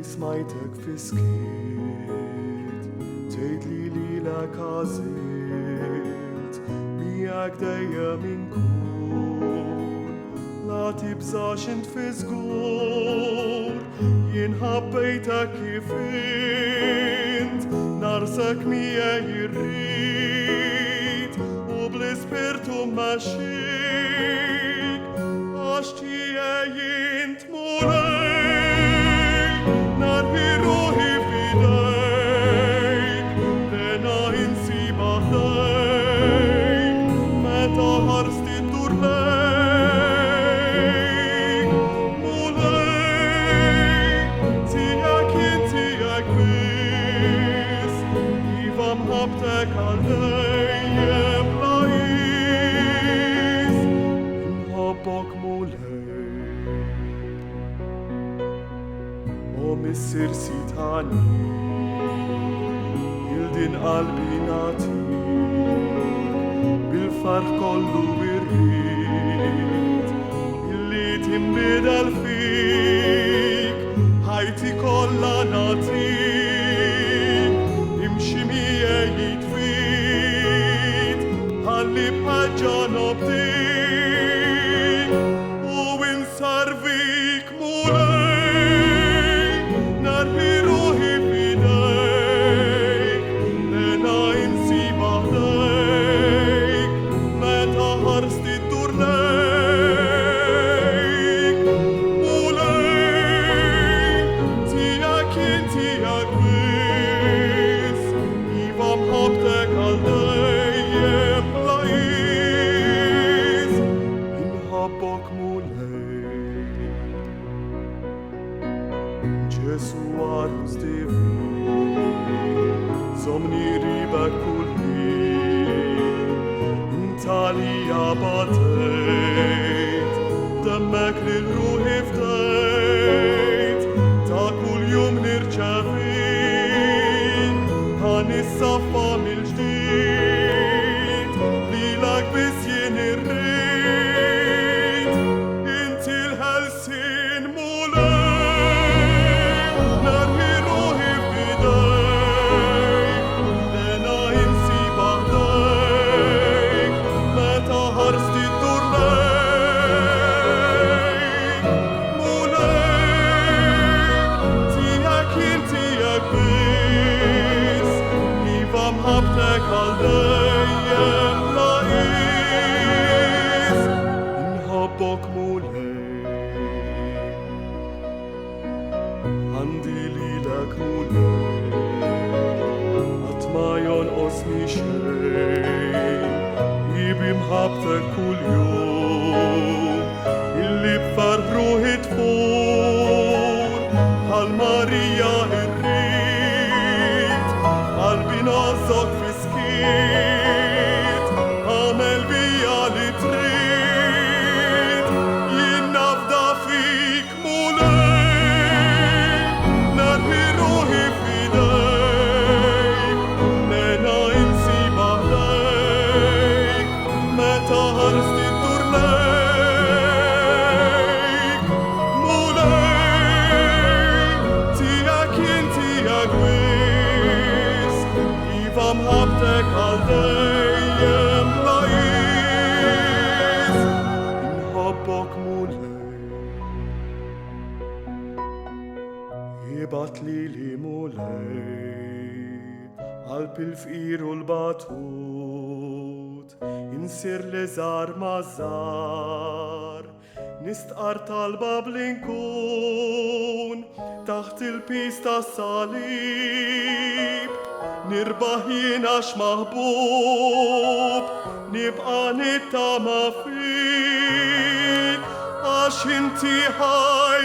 smajtek fiskiet, tgħidli lilek għażilt, miegħek dejjem inkun, la tibżax int fi żgur, jien ħabbejtek kif int, narsek miegħi irrid, u bl-ispirtu mexxik, għax tiegħi int mulej, narħi ruħi f'idejk, pena insiba ħdejk, meta ħarst iddur lejk, mulej, tiegħek jien tiegħek biss, iva mħabbtek għal dejjem bla qis, inħobbok mulej. O missier sitani, il-din qalbi natik, bil-farħ kollu irrid, illi tinbidel fik, ħajti kollha natik, imxi miegħi tfid, ħalli bħaġa nobdik, u insarvik mulej, narħi ruħi f'idejk, pena insiba ħdejk, meta ħarst iddur lejk, mulej, tiegħek jien tiegħek biss, iva mħabbtek għal dejjem bla qis, inħobbok mulej. Ġesu għarus divin, zomni ribek kull ħin, inta li batejt, demmek lil ruħi fdejt, ta' kull jum nirċevin, ħan issaffa mill-ġdid, lilek biss jien irrid, inti l-ħelsin mulej, narħi ruħi f'idejk, pena insiba ħdejk, meta ħarst iddur lejk, mulej, tiegħek jien tiegħek biss, iva mħabbtek għal dejjem bla qis, inħobbok mulej. Għandi lilek mulej, qatt ma jonqosni xejn, ibi mħabbtek kull jum, illi b'farħ ruħi tfur, bħal Marija irrid, qalbi nażok fi skiet, għamel bija li trid, jien nafda fik mulej, narħi ruħi f'idejk, pena insiba ħdejk, meta ħarst iddur lejk, mulej, tiegħek jien tiegħek biss, iva mħabbtek għal dejjem bla qis, inħobbok mulej. Jibat lili mulej, qalb il-fqir u l-batut, insir li żar ma' żar, nistqar talba bl-inkun, taħt il-pis tas-salib, nirbaħ jien għax maħbub, nibqa' nittama fik, għax inti ħaj